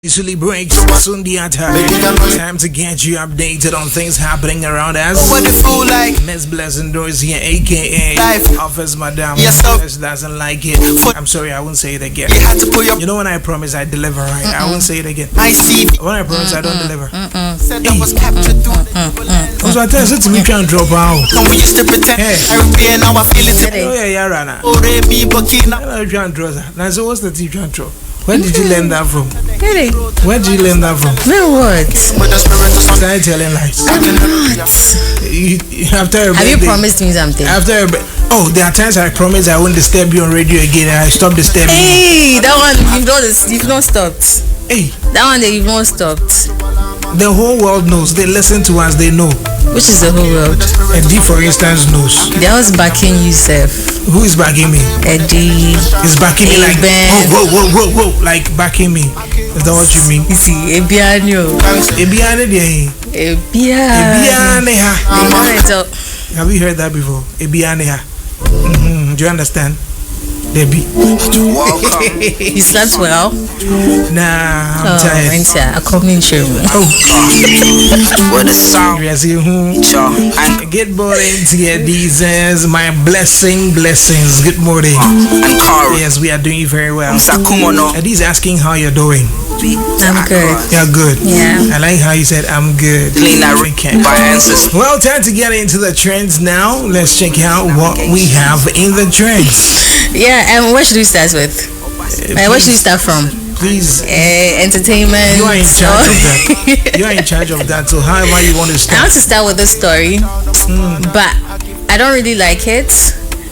Usually breaks soon the attack. Time to get you updated on things happening around us. What it feel like? Miss Blessing Doors here, aka Life. Office Madam. Yes, sir. Just doesn't like it. I'm sorry, I won't say it again. You had to put your You know when I promise I deliver, right? I won't say it again. I see. When I promise I don't deliver. Said I was captured through. So I tell you, to me try and drop out. Come when you used to pretend. Hey. I repeat now I feel it. Oh yeah, Rana. Oh, they be bucking up. I try and draw that. Now so what's the tea try and draw? Where did you learn that from? Really? Where did you learn that from? No what? With the spirit of something. Started telling lies. After a Have you birthday- promised me something? After there are times I promise I won't disturb you on radio again and I stop disturbing you. Hey, that one you've not stopped. Hey, That one you've not stopped. the whole world knows. They listen to us, they know. Which is the whole world? Eddie, for instance, knows. They always backing you, Seth. Who is backing me? Eddie. Is backing me like Ben. whoa, like backing me. Is that what you mean? You see, Ebiano. Ebiane de. Ebiane ha. Have you heard that before? Ebiane ha. Do you understand? Debbie. Welcome. You slept well? Nah, I'm tired. Winter, a coming show. What a sound. Yes, you And Good morning to you. These is my blessings. Good morning. Kari. Yes, we are doing very well. Sakumo no. And he's asking how you're doing. I'm good. You're good. Yeah. I like how you said I'm good. Clean that Okay. by answers. Well, time to get into the trends now. Let's check out what we have in the trends. Yeah, and what should we start with? Where should we start from? Please. Entertainment. You are in charge of that. You are in charge of that. So however you want to I start. want to start with this story, but I don't really like it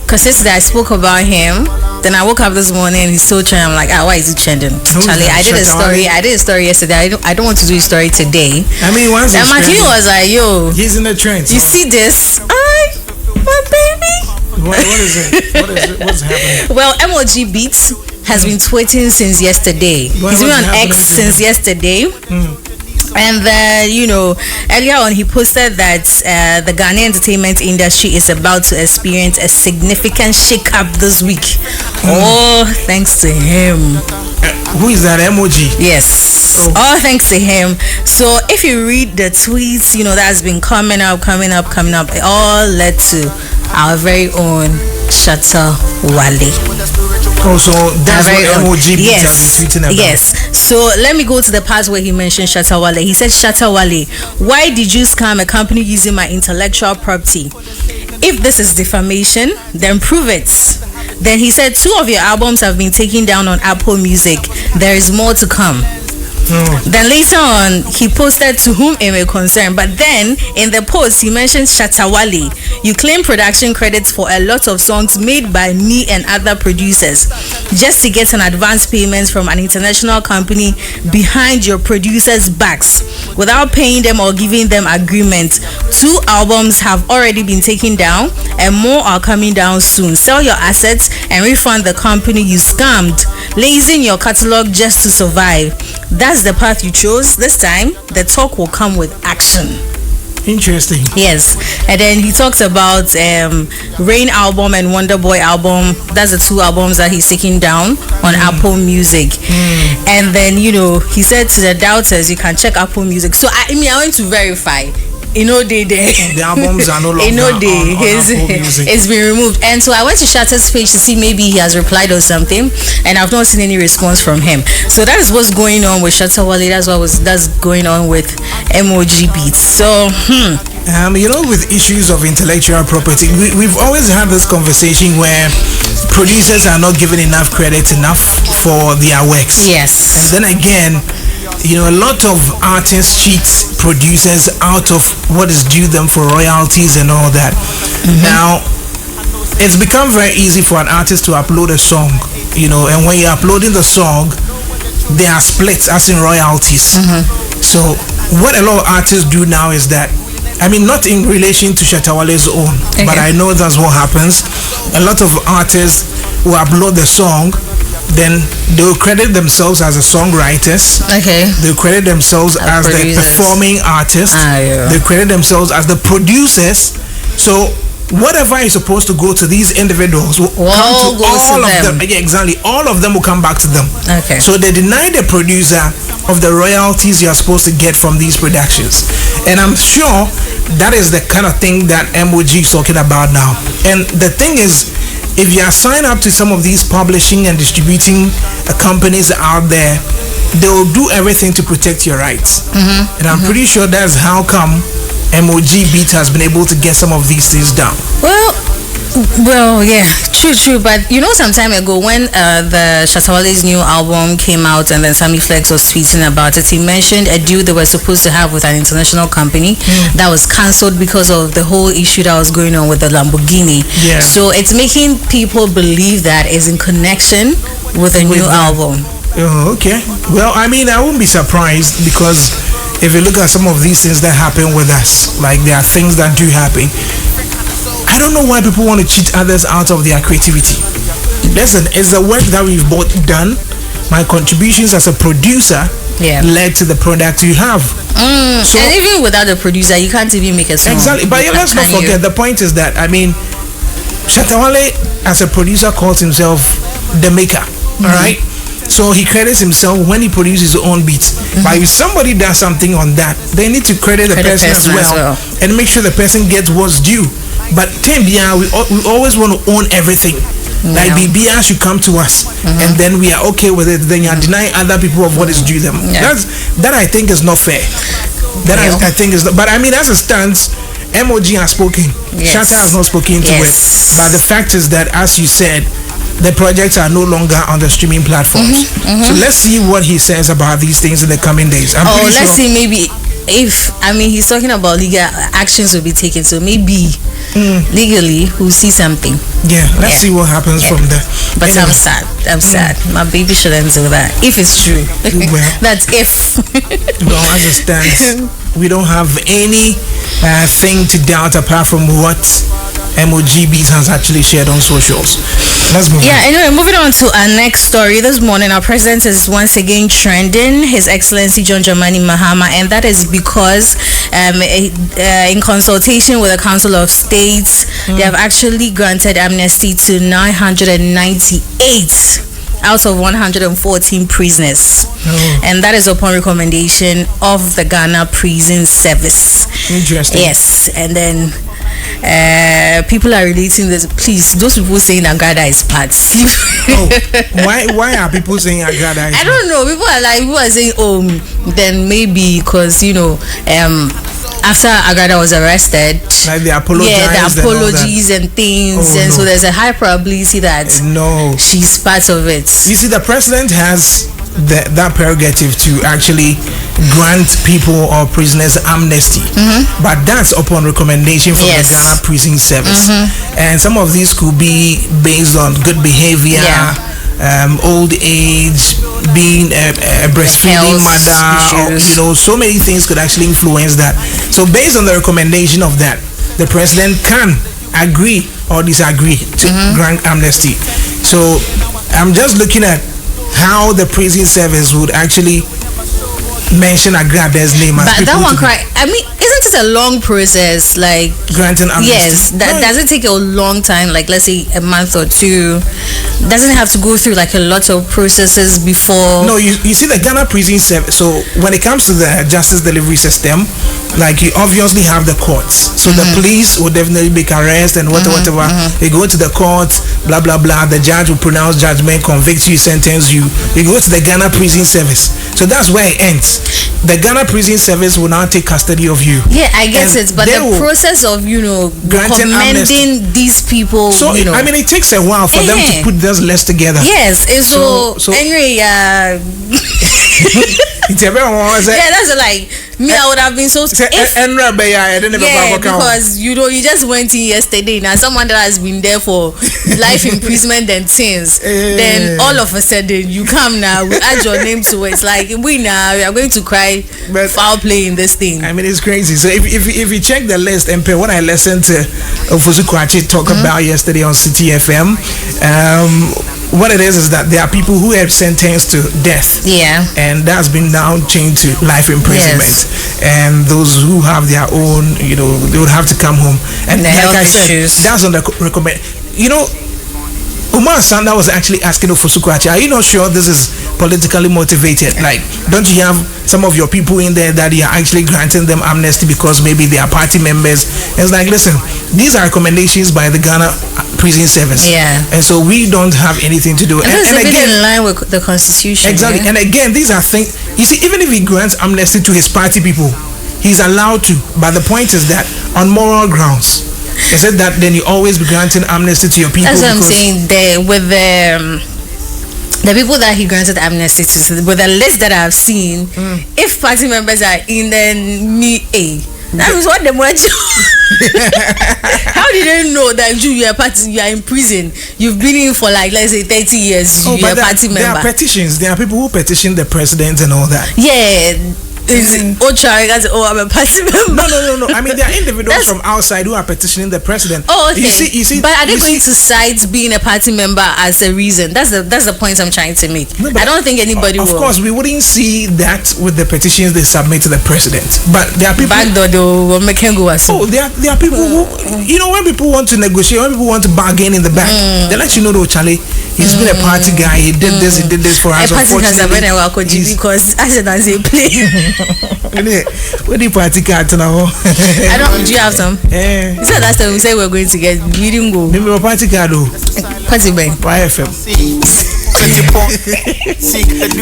because yesterday I spoke about him. Then I woke up this morning and he's still trending. I'm like, why is he trending? Charlie, that? I did a Shatta story. I did a story yesterday. I don't want to do a story today. I mean, once And it's my trending, team was like, yo, he's in the trends. you see this? My baby. What is it? What's happening? Well, MOG Beats has been tweeting since yesterday. What's He's been on happening X to since yesterday. And then, earlier on he posted that the Ghanaian entertainment industry is about to experience a significant shake-up this week. Oh, thanks to him. Who is that emoji? Yes. Oh. All thanks to him. So if you read the tweets, that's been coming up, it all led to our very own Shatta Wale. Oh, so that's what emoji beats have Yes. been tweeting about. Yes. So let me go to the part where he mentioned Shatta Wale. He said, Shatta Wale, why did you scam a company using my intellectual property? If this is defamation, then prove it. Then he said, 2 of your albums have been taken down on Apple Music. There is more to come. Then later on, he posted to whom it may concern. But then, in the post, he mentioned Shatta Wale. You claim production credits for a lot of songs made by me and other producers just to get an advance payment from an international company behind your producers' backs without paying them or giving them agreement. 2 albums have already been taken down and more are coming down soon. Sell your assets and refund the company you scammed, lazing your catalog just to survive. That's the path you chose. This time, the talk will come with action. Interesting. Yes. And then he talked about Rain album and Wonder Boy album. That's the 2 albums that he's taking down on Apple Music. And then, he said to the doubters, you can check Apple Music. So, I went to verify. The albums are no longer on Apple Music. It's been removed. And so I went to Shatta's page to see maybe he has replied or something, and I've not seen any response from him. So that is what's going on with Shatta Wale. That's going on with MOG Beats. So with issues of intellectual property, we've always had this conversation where producers are not given enough credit for their works. yes. Then again, a lot of artists cheat producers out of what is due them for royalties and all that. Now, it's become very easy for an artist to upload a song, and when you're uploading the song, there are splits as in royalties. So, what a lot of artists do now is that, not in relation to Shatta Wale's own, but I know that's what happens. A lot of artists will upload the song, then they'll credit themselves as the songwriters. Okay. They'll credit themselves as the producers. performing artists. Yeah. They credit themselves as the producers. So whatever is supposed to go to these individuals will come to all of them. Yeah, exactly. All of them will come back to them. Okay. So they deny the producer of the royalties you are supposed to get from these productions. And I'm sure that is the kind of thing that MOG is talking about now. And the thing is, if you are signed up to some of these publishing and distributing companies out there, they will do everything to protect your rights. And I'm pretty sure that's how come MOG Beat has been able to get some of these things down. Well, yeah, true. But you know, some time ago when the Shatawale's new album came out, and then Sammy Flex was tweeting about it, he mentioned a deal they were supposed to have with an international company that was cancelled because of the whole issue that was going on with the Lamborghini. Yeah. So it's making people believe that is in connection with a new album. Oh, okay. Well, I mean, I wouldn't be surprised, because if you look at some of these things that happen with us, like there are things that do happen. I don't know why people want to cheat others out of their creativity. Listen, it's the work that we've both done. My contributions as a producer led to the product you have. So, and even without the producer, you can't even make a song. Exactly. But let's not forget, the point is that, I mean, Shatawale as a producer calls himself the maker. Alright? So he credits himself when he produces his own beats. But if somebody does something on that, they need to credit the person as well and make sure the person gets what's due. But Tembia, we always want to own everything. Like BBR should come to us, and then we are okay with it. Then you are denying other people of what is due them. That I think is not fair. I think is not, but I mean, as it stands, MOG has spoken. Shatta has not spoken to it. But the fact is that, as you said, the projects are no longer on the streaming platforms. So let's see what he says about these things in the coming days. Let's see, maybe if, I mean, he's talking about legal actions will be taken, so maybe legally we'll see something. Let's see what happens from there. But anyway. I'm sad. My baby shouldn't do that, if it's true. That's if. Well, as it stands, we don't have any thing to doubt apart from what MOG Beats has actually shared on socials. Let's move on. Anyway, moving on to our next story. This morning, our president is once again trending, His Excellency John Dramani Mahama, and that is because in consultation with the Council of States, they have actually granted amnesty to 998 out of 114 prisoners. And that is upon recommendation of the Ghana Prison Service. Interesting. Yes, and then people are relating this. Please, those people saying Agradaa is part. Why are people saying Agradaa is I don't know. People are saying, then maybe because after Agradaa was arrested, like they apologies and things, so there's a high probability that she's part of it. You see, the president has that prerogative to actually grant people or prisoners amnesty, but that's upon recommendation from the Ghana Prison Service, and some of these could be based on good behavior, old age, being a breastfeeding mother, or, so many things could actually influence that. So based on the recommendation of that, the president can agree or disagree to grant amnesty. So I'm just looking at how the prison service would actually mention Agrada's name. But that one isn't it a long process, like granting amnesty? Yes, does it take a long time, like let's say a month or two? Doesn't it have to go through like a lot of processes before? No, you see the Ghana Prison Service, so when it comes to the justice delivery system, like you obviously have the courts, so the police will definitely make arrest and whatever. You go to the court, blah blah blah, the judge will pronounce judgment, convict you, sentence you. You go to the Ghana Prison Service, so that's where it ends. The Ghana Prison Service will now take custody of you. I guess it's, but the process of recommending these people, so I mean, it takes a while for them to put those lists together. Yes, so anyway, that's like me. I would have been so because you just went in yesterday. Now someone that has been there for life imprisonment and things, then all of a sudden you come now, we add your name to it. It's like we are going to cry foul play in this thing. I mean, it's crazy. So if you check the list, and what I listened to Ofusu Kwachi talk about yesterday on City FM, what it is that there are people who have sentenced to death. Yeah. And that's been now changed to life imprisonment. Yes. And those who have their own, they would have to come home. And the health issues. That's on the recommend. Umar Sanda was actually asking Ofusukwachi, are you not sure this is politically motivated? Like, don't you have some of your people in there that you are actually granting them amnesty because maybe they are party members? It's like, listen, these are recommendations by the Ghana Prison Service. Yeah. And so we don't have anything to do. And again, in line with the Constitution. Exactly. Yeah? And again, these are things, you see, even if he grants amnesty to his party people, he's allowed to. But the point is that on moral grounds, is it that then you always be granting amnesty to your people? That's what I'm saying. With the people that he granted amnesty to, with the list that I've seen, if party members are in, then that is what they want you. How did they know that you are in prison? You've been in for like, let's say 30 years. You're a party member. There are petitions. There are people who petition the president and all that. Yeah. I'm a party member. No. I mean, there are individuals from outside who are petitioning the president. Oh, okay. You see, but are they going to cite being a party member as a reason? That's the point I'm trying to make. No, I don't think anybody will. Of course, we wouldn't see that with the petitions they submit to the president. But there are people. Back door, they will make him go as well. Oh, there are people who, when people want to negotiate, when people want to bargain in the back, they let you know, though, Charlie, he's been a party guy. He did this for us. Because I said I say play. What do you party card now? I don't. Do you have some? Yeah. You said last time we said we were going to get. We didn't go. Maybe a party card though. Party bank. YFM.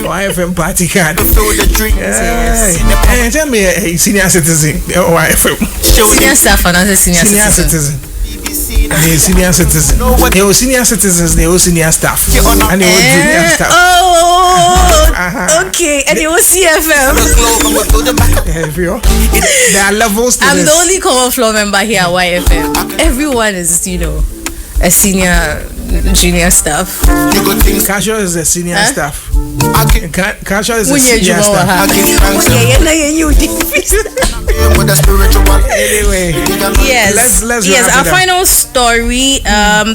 YFM party card. Hey, tell me a senior citizen. YFM. Senior staff and not a senior citizen. The senior citizens. They were senior citizens, they were senior staff. And they were junior staff. Okay. And they were CFM. There are levels to I'm this. the only common floor member here at YFM. Everyone is, a senior, junior staff. Casual is a senior staff. Casual is a senior staff. Anyway, yes. Our final story.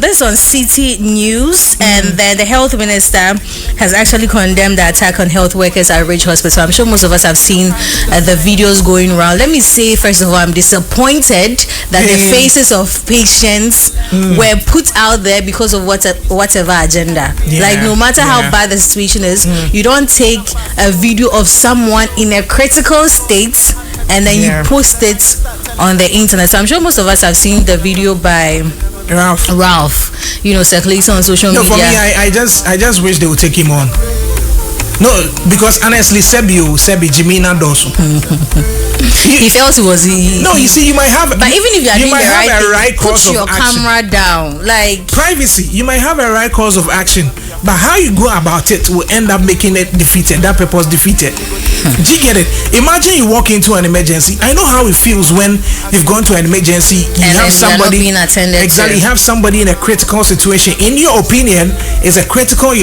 This on City News, and then the health minister has actually condemned the attack on health workers at Ridge Hospital. I'm sure most of us have seen the videos going around. Let me say, first of all, I'm disappointed that the faces of patients were put out there because of whatever agenda. Like, no matter how bad the situation is, you don't take a video of someone in a critical state and then you post it on the internet. So I'm sure most of us have seen the video by Ralph, circulating on social media. For me, I just wish they would take him on. No, because honestly, Sebi Jimina Dosu. He felt it was No, you see, you might have. But even if you are doing the right thing, put your camera down. Like privacy, you might have a right cause of action, but how you go about it will end up making it defeated. That purpose defeated. Do you get it? Imagine you walk into an emergency. I know how it feels when you've gone to an emergency. You have somebody being attended. Exactly. You have somebody in a critical situation. In your opinion, it's a critical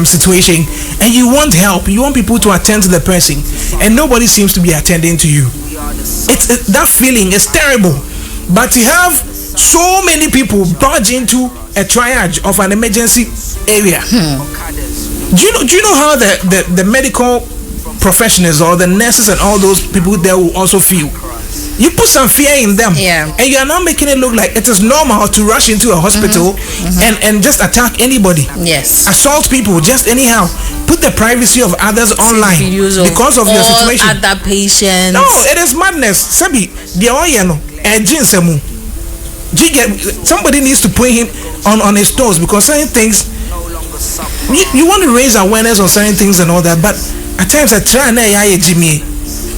situation, and you want help. You want people to attend to the person, and nobody seems to be attending to you. It's that feeling is terrible. But to have so many people barge into a triage of an emergency area. Do you know how the medical professionals or the nurses and all those people there will also feel? You put some fear in them, and you are now making it look like it is normal to rush into a hospital and just attack anybody. Yes, assault people just anyhow. Put the privacy of others online because of your situation. Other patients. No, it is madness. Sabi, the oyeno and jinsemu. Somebody needs to put him on his toes because certain things. You want to raise awareness on certain things and all that, but at times I try and Jimmy.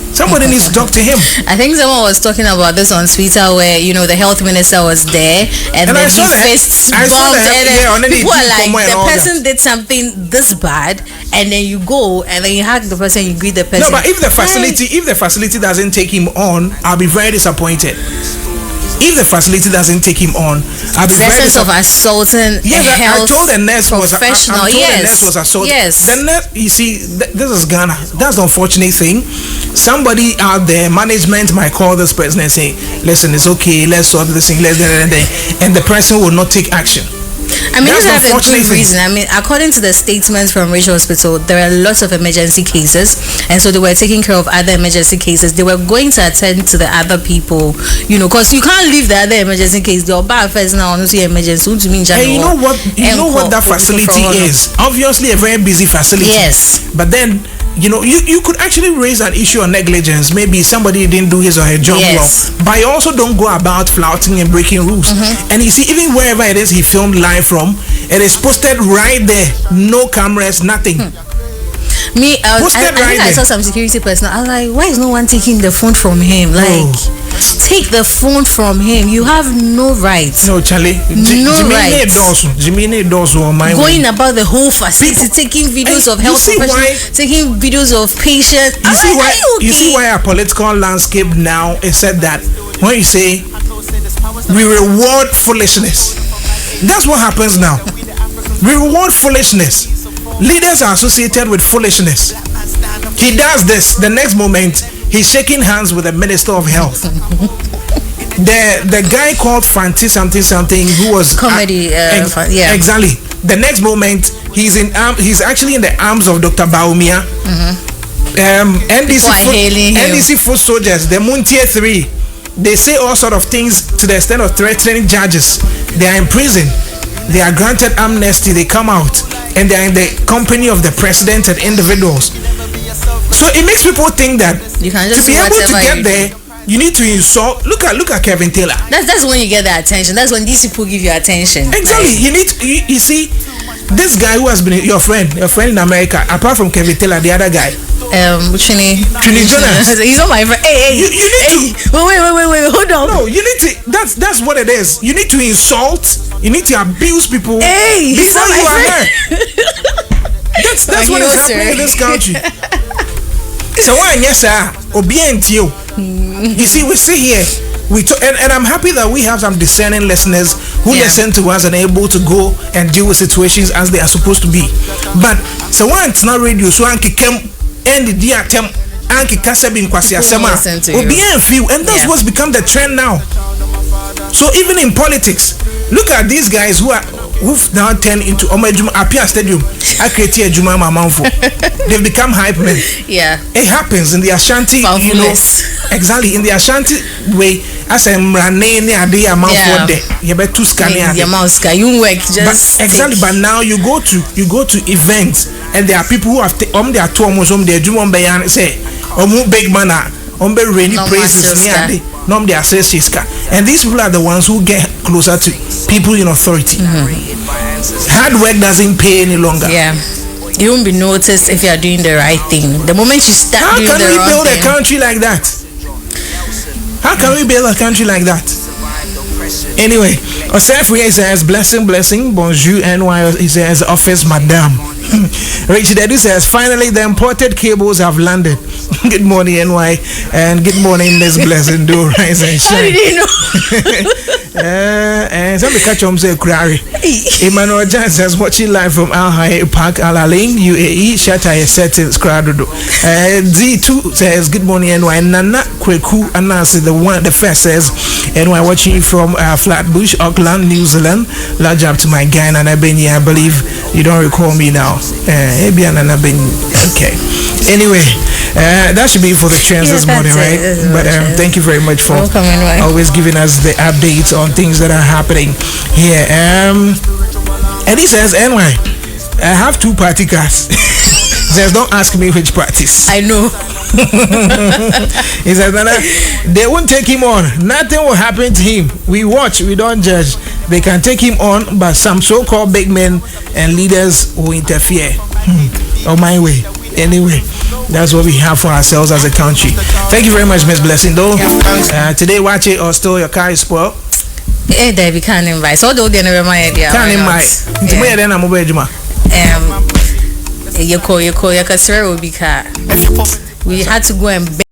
Somebody needs to talk to him. I think someone was talking about this on Twitter where the health minister was there and then his fists bumped and people are like the person did something this bad and then you go and then you hug the person, you greet the person. No, but if the facility doesn't take him on, I'll be very disappointed. If the facility doesn't take him on, I'll be very disappointed. Of assaulting I told the nurse was professional. The nurse was assaulted. Yes. The nurse, you see, this is Ghana. That's the unfortunate thing. Somebody out there, management might call this person and say, "Listen, it's okay. Let's sort this thing. And the person will not take action." I mean, That's that's the a unfortunate good thing. reason. I mean, according to the statements from Rachel Hospital, there are lots of emergency cases, and so they were taking care of other emergency cases. They were going to attend to the other people, because you can't leave the other emergency case. The Oba first now on the emergency. And you know what? You know what that facility is? Obviously, a very busy facility. Yes. But then, you could actually raise an issue on negligence. Maybe somebody didn't do his or her job Yes. well. But you also don't go about flouting and breaking rules. And you see, even wherever it is he filmed live from, it is posted right there. No cameras, nothing. Me, I think I saw some security personnel. I was like, why is no one taking the phone from him? Like, take the phone from him. You have no rights. No, Charlie. No rights. Jimmy Dosu on my going about the whole facility, taking videos of health professionals, taking videos of patients. You see why our political landscape now is said that when you say we reward foolishness, that's what happens now. We reward foolishness. Leaders are associated with foolishness. He does this. The next moment, he's shaking hands with the Minister of Health. The guy called Fanti something who was comedy. Yeah, exactly. The next moment, he's actually in the arms of Dr. Baumia. NDC foot soldiers, the Muntier 3. They say all sort of things to the extent of threatening judges. They are in prison. They are granted amnesty. They come out and they are in the company of the president and individuals. So it makes people think that you can just to be able to get there, you need to insult. Look at Kevin Taylor. That's when you get the attention. That's when these people give you attention. Exactly. Right? You need to, you see, this guy who has been your friend in America, apart from Kevin Taylor, the other guy. Trini Jonas. He's not my friend. Hey, you need to wait, hold on. No, you need to. That's what it is. You need to insult. You need to abuse people. Hey, before you are here. That's what is happening in this country. So yes, sir. Obedient you. You see, we sit here. And I'm happy that we have some discerning listeners who listen to us and are able to go and deal with situations as they are supposed to be. But so it's not radio, so and the attempt and and that's what's become the trend now. So even in politics, look at these guys who've now turned into Apia Stadium. They've become hype men. Yeah, it happens in the Ashanti. Exactly in the Ashanti way. As I'm running near the amount for the you bet to scan you work just exactly. But now you go to events and there are people who have their two almost their Jumon Bayan say big man rainy praises near the nom their says and these people are the ones who get closer to people in authority. Hard work doesn't pay any longer. Yeah. You won't be noticed if you are doing the right thing. The moment you start how doing the wrong thing. How can we build a country like that? How can we build a country like that? Anyway, Osef Rie says blessing, bonjour, NY. He says office, madam. Richard Edu says finally the imported cables have landed. Good morning, NY, and good morning, Miss Blessing. Do rise and shine. How did you know? And some catch on say Kurari. Emmanuel Jan says watching live from Al Hayy Park, Al Ain, UAE. Shata is settings Kradodo. Z2 says good morning, NY. Nana Kweku announced the first says NY watching you from Flatbush, Auckland, New Zealand. Large up to my guy Nana Benny. I believe you don't recall me now. Okay. Anyway, that should be for the trends this morning, right? But thank you very much for always giving us the updates on things that are happening here. And he says, anyway, I have 2 party cards. He says, don't ask me which parties. I know. He says, they won't take him on. Nothing will happen to him. We watch, we don't judge. They can take him on, but some so-called big men and leaders will interfere. On my way. Anyway, that's what we have for ourselves as a country. Thank you very much, Miss Blessing. Though today, watch it or still your car is spoiled. David can't invite. So don't never my idea. Can't invite. Tomorrow then I'm over Juma. Your will be car. We had to go and